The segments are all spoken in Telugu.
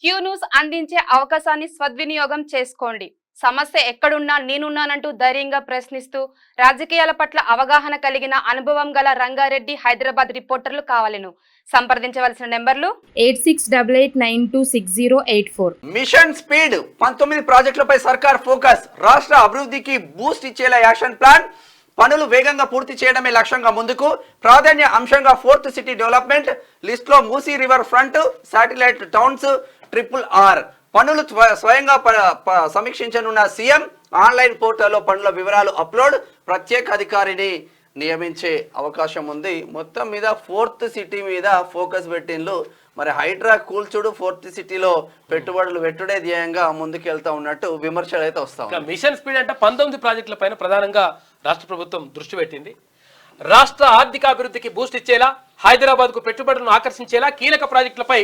క్యూ న్యూస్ అందించే అవకాశాన్ని సద్వినియోగం చేసుకోండి. సమస్య ఎక్కడున్నా నేనున్నానంటూ ధైర్యంగా ప్రశ్నిస్తూ రాజకీయాల పట్ల అవగాహన కలిగిన అనుభవం గల రంగారెడ్డి హైదరాబాద్ రిపోర్టర్లు కావాలను. సంప్రదించవలసిన నెంబర్లు 8688926084. మిషన్ స్పీడ్ 19 ప్రాజెక్టులపై సర్కార్ ఫోకస్. రాష్ట్ర అభివృద్ధికి బూస్ట్ ఇచ్చేలా యాక్షన్ ప్లాన్. పనులు వేగంగా పూర్తి చేయడమే లక్ష్యంగా ముందుకు. ప్రాధాన్య అంశంగా 4th సిటీ డెవలప్మెంట్. లిస్ట్ లో Musi river front, satellite towns, RRR పనులు స్వయంగా సమీక్షించనున్న సీఎం. ఆన్లైన్ పోర్టల్లో పనుల వివరాలు అప్లోడ్. ప్రత్యేక అధికారిని నియమించే అవకాశం ఉంది. మొత్తం మీద 4th సిటీ మీద ఫోకస్ పెట్టిండ్లు. మరి హైడ్రా కూల్చుడు 4th సిటీలో పెట్టుబడులు పెట్టుడే ధ్యేయంగా ముందుకెళ్తా ఉన్నట్టు విమర్శలు అయితే వస్తా ఉన్నాయి. మిషన్ స్పీడ్ అంటే 19 ప్రాజెక్టుల పైన ప్రధానంగా రాష్ట్ర ప్రభుత్వం దృష్టి పెట్టింది. రాష్ట్ర ఆర్థిక అభివృద్ధికి బూస్ట్ ఇచ్చేలా, హైదరాబాద్ కు పెట్టుబడులను ఆకర్షించేలా కీలక ప్రాజెక్టులపై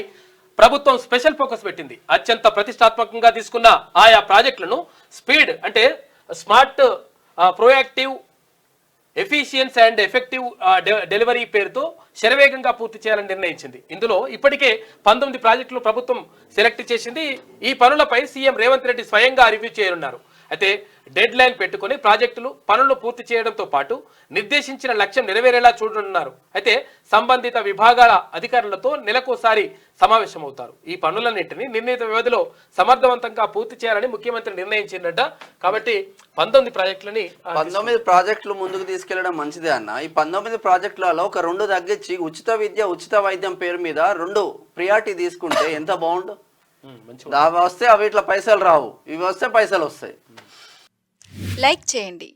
ప్రభుత్వం స్పెషల్ ఫోకస్ పెట్టింది. అత్యంత ప్రతిష్టాత్మకంగా తీసుకున్న ఆయా ప్రాజెక్టులను స్పీడ్ అంటే smart, proactive, efficiency and effective delivery పేరుతో శరవేగంగా పూర్తి చేయాలని నిర్ణయించింది. ఇందులో ఇప్పటికే 19 ప్రాజెక్టులు ప్రభుత్వం సెలెక్ట్ చేసింది. ఈ పనులపై సీఎం రేవంత్ రెడ్డి స్వయంగా రివ్యూ చేయనున్నారు. అయితే డెడ్ లైన్ పెట్టుకుని ప్రాజెక్టులు పనులు పూర్తి చేయడంతో పాటు నిర్దేశించిన లక్ష్యం నెరవేరేలా చూడనున్నారు. అయితే సంబంధిత విభాగాల అధికారులతో నెలకోసారి సమావేశమవుతారు. ఈ పనులన్నింటినీ నిర్ణీత వ్యవధిలో సమర్థవంతంగా పూర్తి చేయాలని ముఖ్యమంత్రి నిర్ణయించిందట. కాబట్టి 19 ప్రాజెక్టులని 19 ప్రాజెక్టులు ముందుకు తీసుకెళ్లడం మంచిదే అన్న. ఈ 19 ప్రాజెక్టులలో ఒక 2 తగ్గించి ఉచిత విద్య, ఉచిత వైద్యం పేరు మీద 2 ప్రియారిటీ తీసుకుంటే ఎంత బాగుండు. అవి వస్తే అవి ఇట్లా పైసలు రావు, ఇవి వస్తే పైసలు వస్తాయి. లైక్ చేయండి,